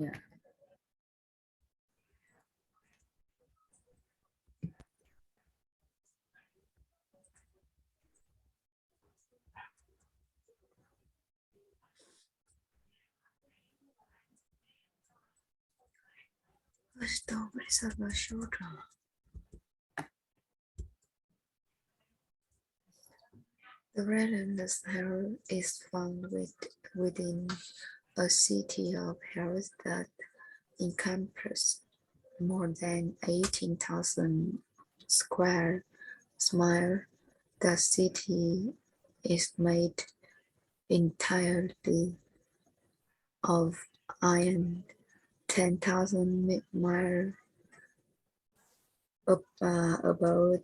Yeah. What's the Bodhisattva Sutra? The relentless hell is found within a city of hells that encompasses more than 18,000 square miles. The city is made entirely of iron. 10,000 miles above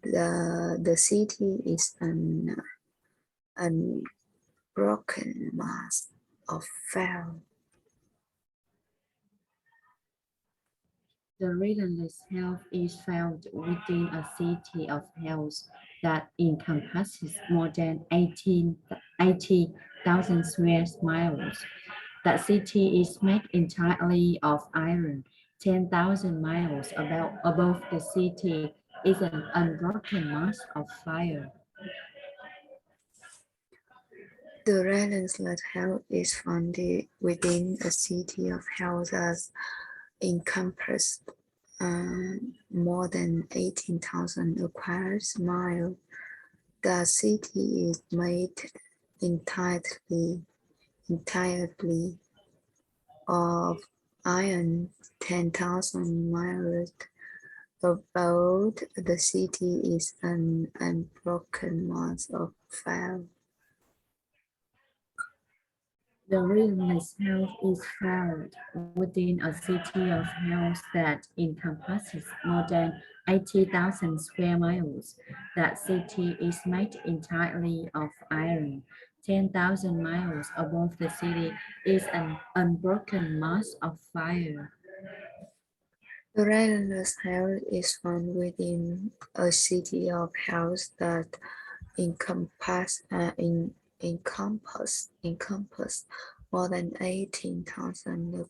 the city is an unbroken mass of fire. The relentless hell is found within a city of hells that encompasses more than 80,000 square miles. That city is made entirely of iron. 10,000 miles above the city is an unbroken mass of fire. The relentless hell is found within a city of hell that encompasses more than 18,000 miles. The city is made entirely of iron. 10,000 miles above the city is an unbroken mass of fire. The relentless hell is found within a city of hells that encompasses more than 80,000 square miles. That city is made entirely of iron. 10,000 miles above the city is an unbroken mass of fire. The relentless hell is found within a city of hells that encompass more than 18,000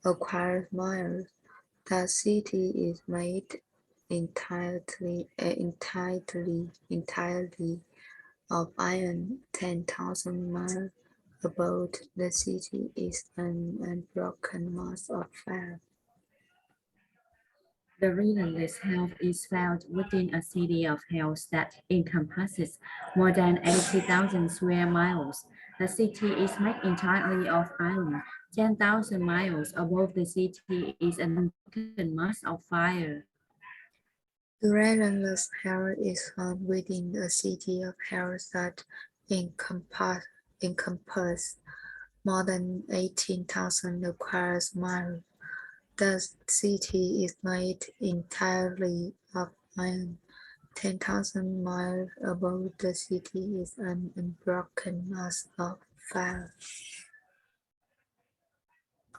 acquired miles. The city is made entirely of iron. 10,000 miles above the city is an unbroken mass of fire. The relentless hell is found within a city of hells that encompasses more than 80,000 square miles. The city is made entirely of iron. 10,000 miles above the city is an unbroken mass of fire. The relentless hell is found within a city of hells that encompass more than 18,000 miles. The city is made entirely of iron. 10,000 miles above the city is an unbroken mass of fire.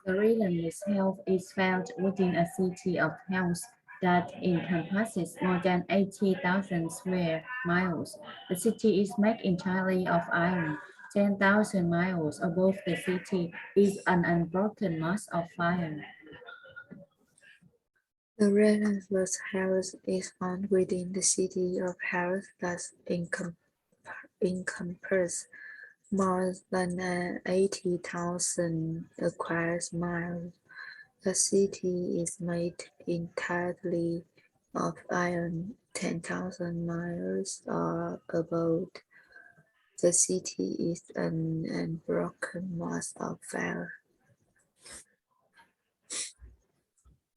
The relentless hell is found within a city of hells that encompasses more than 80,000 square miles. The city is made entirely of iron. 10,000 miles above the city is an unbroken mass of fire. The relentless hell is found within the city of hells that encompass more than 80,000 miles. The city is made entirely of iron. 10,000 miles above the city is an unbroken mass of fire.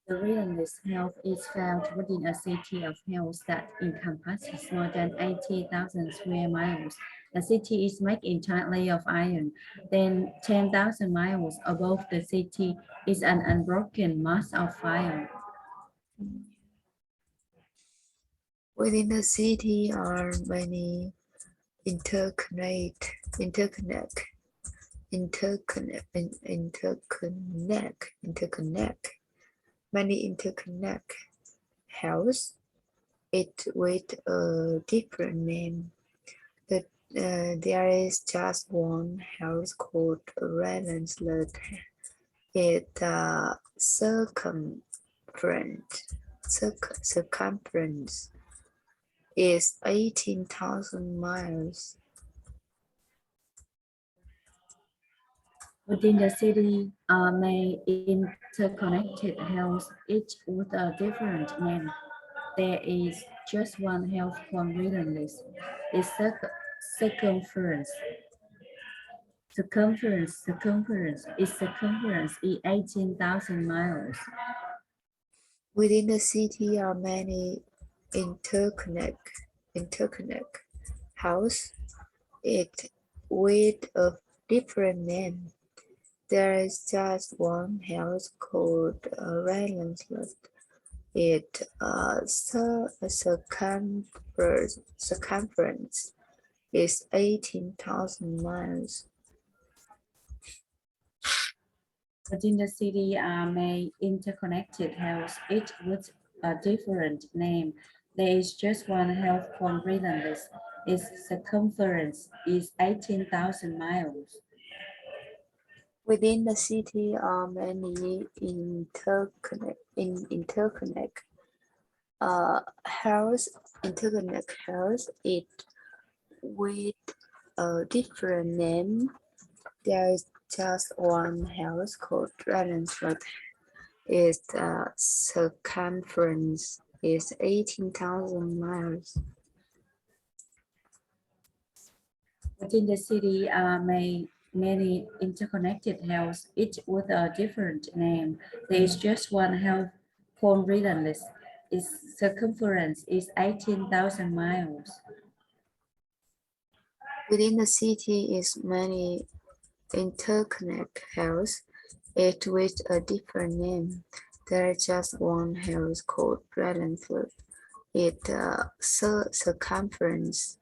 The relentless hell is found within a city of hells that encompasses more than 80,000 square miles. The city is made entirely of iron. Then 10,000 miles above the city is an unbroken mass of fire. Within the city are many interconnect, interconnect, interconnect, interconnect, interconnect, many interconnect hells, it with a different name. There is just one house called Relentless. Its circumference is 18,000 miles. Within the city are many interconnected houses, each with a different name. There is just one house called Relentless. Its circumference circumference is 18,000 miles. Within the city are many interconnect houses, it with a different name. There is just one house called Relentless. Its circumference is 18,000 miles. Within the city are many interconnected houses, each with a different name. There is just one house called Relentless. Its circumference is 18,000 miles. Within the city are many interconnect house, it with a different name. There is just one house called Dragonford. Its circumference is 18,000 miles. Within the city are many interconnected houses, each with a different name. There is just one house called Relentless. Its circumference is 18,000 miles. Within the city is many interconnect house, each with a different name. There is just one house called Dragonford. Its circumference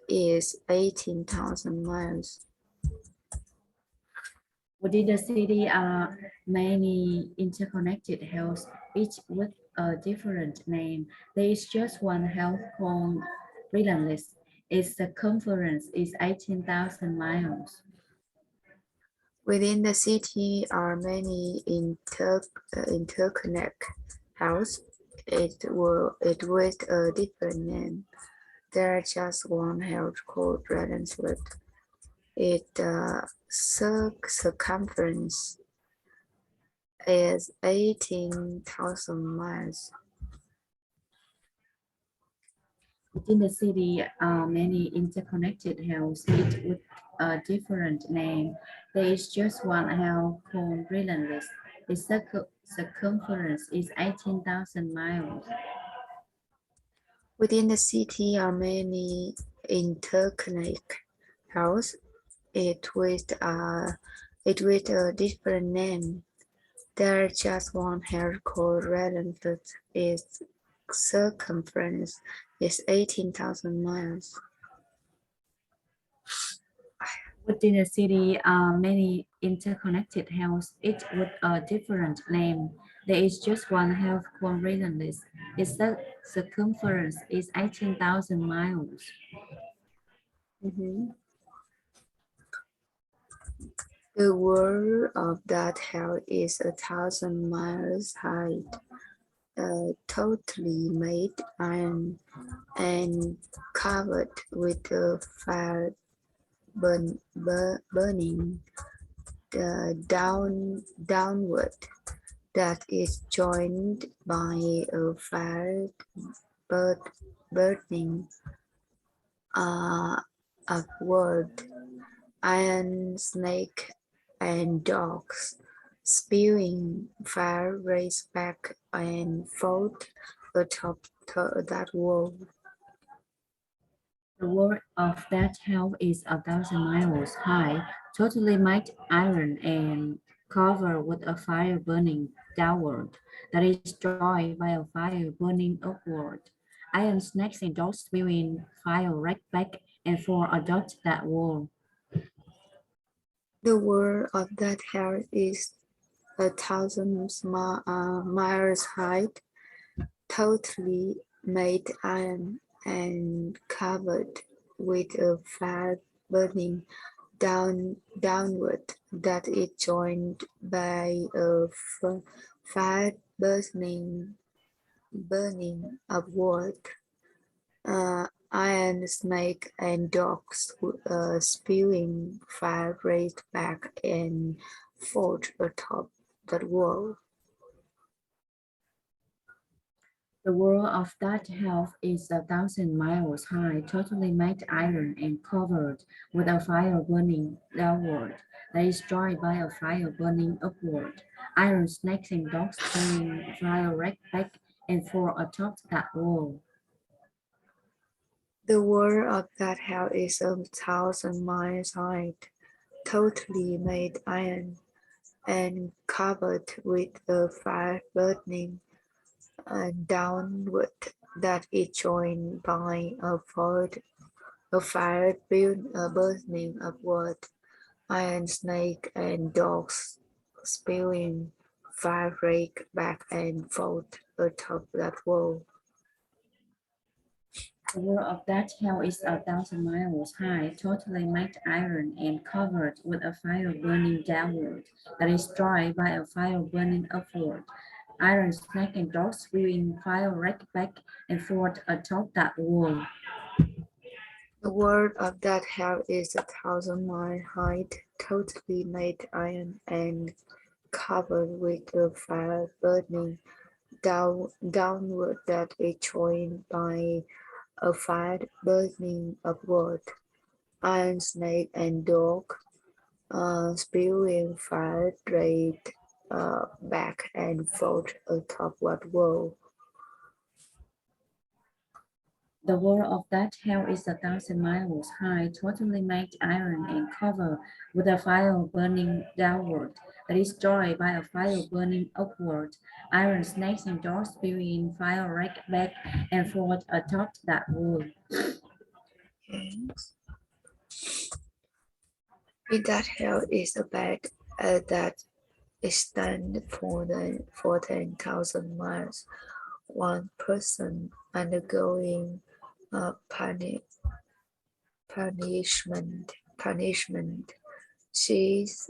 is 18,000 miles. Within the city are many interconnected houses, each with a different name. There is just one house called Relentless. Its circumference is 18,000 miles. Within the city are many interconnect houses, it with a different name. There is just one house called Redenswood. Its circumference is 18,000 miles. Within the city are many interconnected houses, each with a different name. There is just one house called Relentless. Its circumference is 18,000 miles. Within the city are many interconnect houses, it with a different name. There is just one house called Redenswood. Its circumference is 18,000 miles. Within the city are many interconnected houses, each with a different name. There is just one house called Relentless. Its circumference is 18,000 miles. The wall of that house is 1,000 miles high, totally made iron and covered with fire burning downward. That is joined by a fire burning upward. Iron snake and dogs spewing fire race back and forth atop that wall. The wall of that house is 1,000 miles high, totally made iron and covered with a fire burning downward. That is joined by a fire burning upward. Iron snakes and dogs spewing fire right back and forth atop that wall. The wall of that house is 1,000 miles high, totally made iron and covered with a fire burning downward that is joined by a fire burning upward. Iron snake and dogs spewing fire raised back and forth atop that wall. The world of that health is 1,000 miles high, totally made iron and covered with a fire burning downward. That is destroyed by a fire burning upward. Iron snakes and dogs carrying fire right back and forth atop that wall. The world of that hell is 1,000 miles high, totally made iron and covered with a fire burning downward that is joined by a fire burning upward. Iron snake and dogs spewing fire rake back and forth atop that wall. The world of that hell is 1,000 miles high, totally made iron and covered with a fire burning downward, that is destroyed by a fire burning upward. Iron snake and dogs spewing fire right back and forth atop that wall. The world of that hell is 1,000 miles high, totally made iron and covered with a fire burning downward that is joined by a fire burning upward. Iron snake and dog spewing fire straight back and forth atop that wall. The wall of that hell is 1,000 miles high, totally made iron and covered with a fire burning downward, that is destroyed by a fire burning upward. Iron snakes and dogs spewing fire right back and forth atop that wall. Okay. In that hell is a bed that extends for 10,000 miles. One person undergoing punishment sees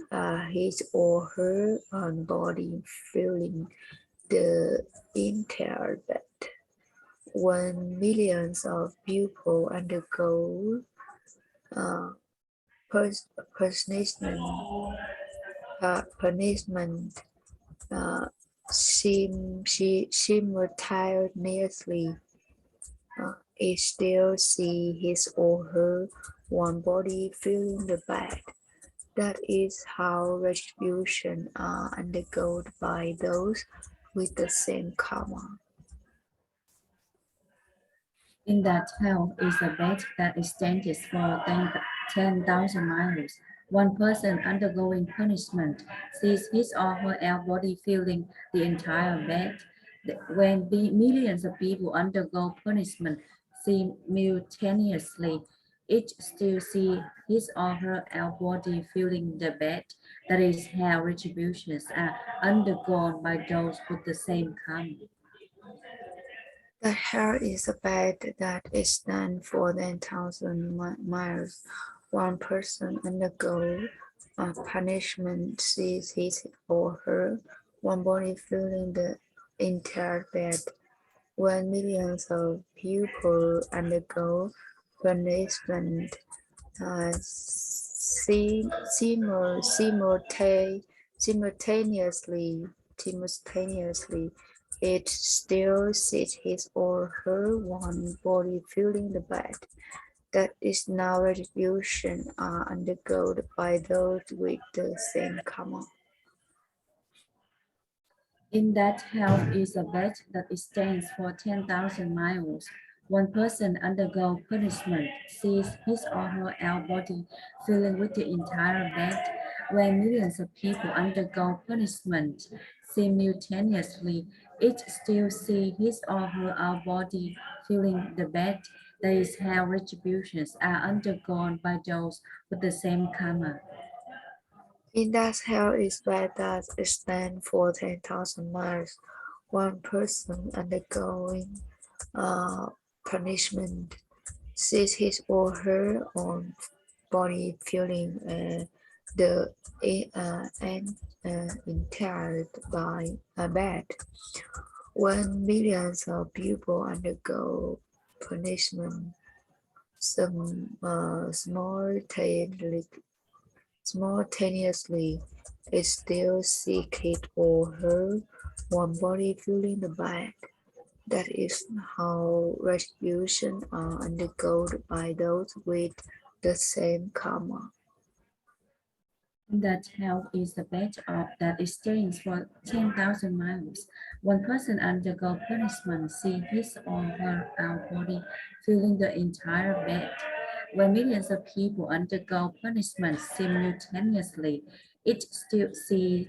his or her own body filling the entire bed. When millions of people undergo punishment, simultaneously, it still see his or her one body filling the bed. That is how retribution are undergone by those with the same karma. In that hell is a bed that extends for 10,000 miles. One person undergoing punishment sees his or her own body filling the entire bed. When millions of people undergo punishment simultaneously, each still see his or her own body filling the bed. That is how retributions are undergone by those with the same karma. The hell is a bed that extends for 10,000 miles. One person undergo punishment sees his or her one body filling the entire bed. When millions of people undergo punishment simultaneously, it still sees his or her one body filling the bed. That is now retribution are undergone by those with the same karma. In that hell is a bed that extends for 10,000 miles. One person undergo punishment sees his or her own body filling with the entire bed. When millions of people undergo punishment simultaneously, each still see his or her own body filling the bed. That is how retributions are undergone by those with the same karma. In that hell is bed that extends for 10,000 miles. One person undergoing punishment sees his or her own body feeling the and entered by a bed. When millions of people undergo punishment, some simultaneously, it still seek his or her one body feeling the bed. That is how retribution are undergone by those with the same karma. That hell is the bed of that extends for 10,000 miles. One person undergo punishment, see his or her our body filling the entire bed. When millions of people undergo punishment simultaneously, it still sees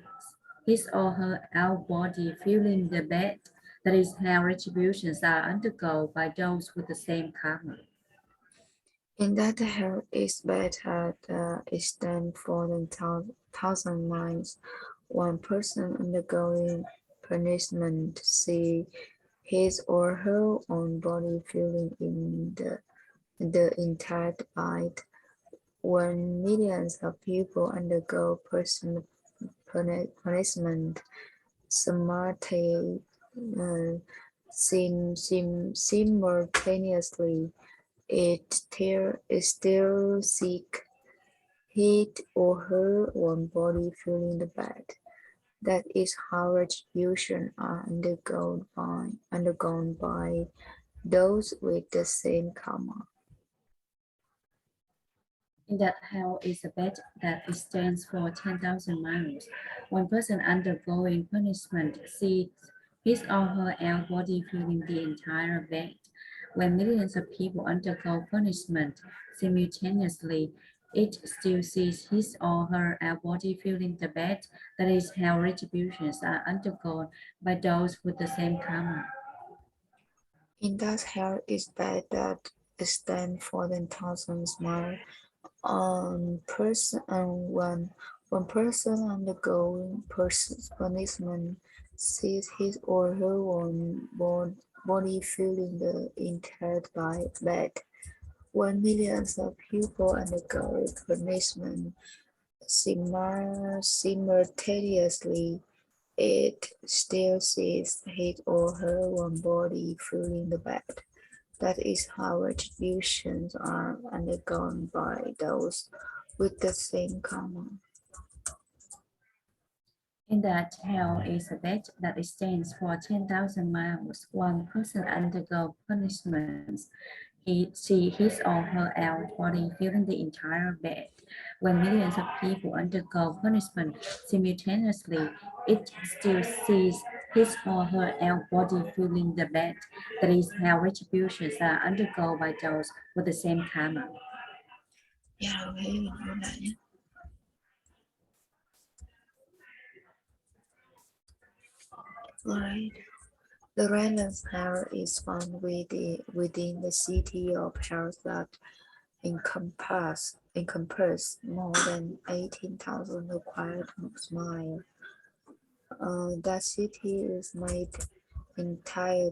his or her our body filling the bed. That is how retributions are undergone by those with the same karma. In that hell is bed at the extent for the thousand miles. One person undergoing punishment see his or her own body filling in the entire bed. When millions of people undergo punishment simultaneously, uh, simultaneously, it still seek his or her own body filling the bed. That is how retribution are undergone by those with the same karma. In that hell is a bed that extends for 10,000 miles. One person undergoing punishment sees his or her own body filling the entire bed. When millions of people undergo punishment simultaneously, it still sees his or her own body filling the bed. That is how retributions are undergone by those with the same karma. In that hell is bed that extends for the thousands miles. One person undergoing punishment sees his or her own body filling the entire bed. When millions of people undergo punishment simultaneously, it still sees his or her own body filling the bed. That is how retributions are undergone by those with the same karma. In that hell is a bed that extends for 10,000 miles. One person undergo punishments. He see his or her own body filling the entire bed. When millions of people undergo punishment simultaneously, it still sees his or her own body filling the bed. That is how retributions are undergone by those with the same karma. Yeah, okay, mình nói lại nhé. Right. The Rhineland's Hell is found within the city of Hell that encompass more than 18,000 square miles. That city is made entirely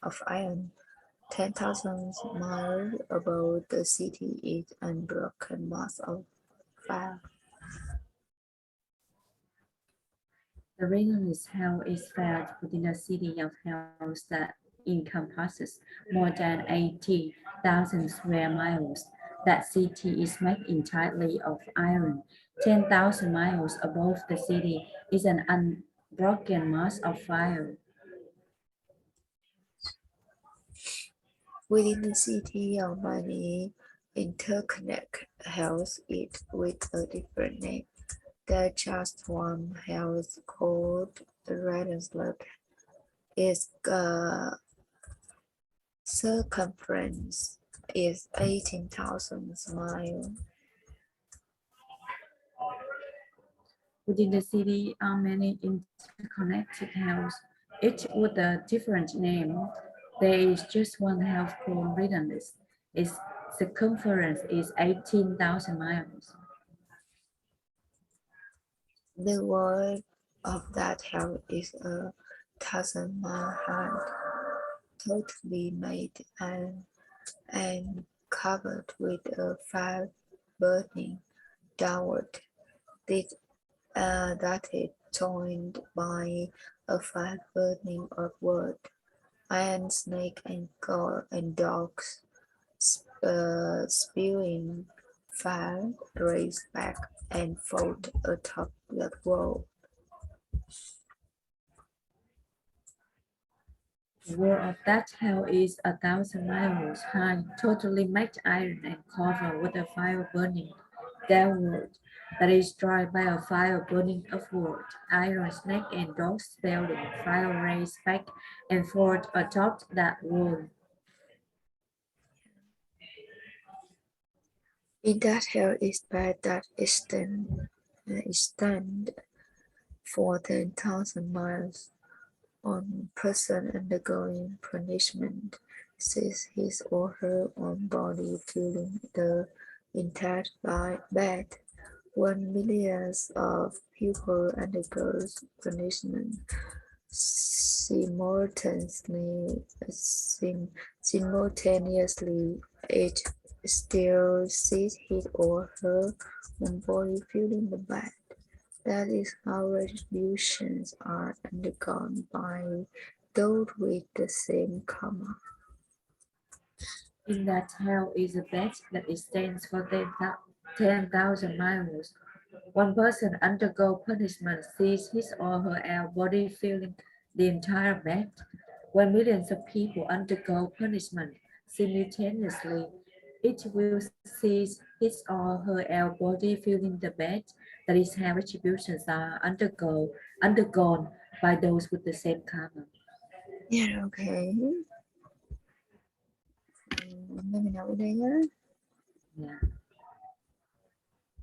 of iron. 10,000 miles above the city is unbroken mass of fire. The relentless hell is felt within a city of hells that encompasses more than 80,000 square miles. That city is made entirely of iron. 10,000 miles above the city is an unbroken mass of fire. Within the city of many interconnect hells it with a different name. There's just one house called the Renaissance. Its circumference is 18,000 miles. Within the city are many interconnected hells, each with a different name. There is just one hell called Relentless. Its circumference is 18,000 miles. The word of that hell is a 1,000 mile high. totally made and covered with a fire burning downward. That is joined by a fire burning upward. Iron snake and dogs spewing fire race back and forth atop that wall. The wall of that hell is 1,000 miles high, totally made iron and covered with a fire burning downward. That is dried by a fire burning upward. Iron snake and dogs spewing fire race back and forth atop that wall. In that hell is bad that extend for 10,000 miles. On person undergoing punishment sees his or her own body filling the entire bed. 1 millions of people undergoes punishment simultaneously. Simultaneously, each still sees his or her own body filling the bed. That is how retributions are undergone by those with the same karma. In that hell is a bed that extends for 10,000 miles. One person undergo punishment sees his or her own body filling the entire bed. 1 million of people undergo punishment simultaneously. Each will see his or her own body filling the bed. That is how retributions are undergone by those with the same karma. Yeah, okay. Hôm nay mình học ở đây nhé. Yeah.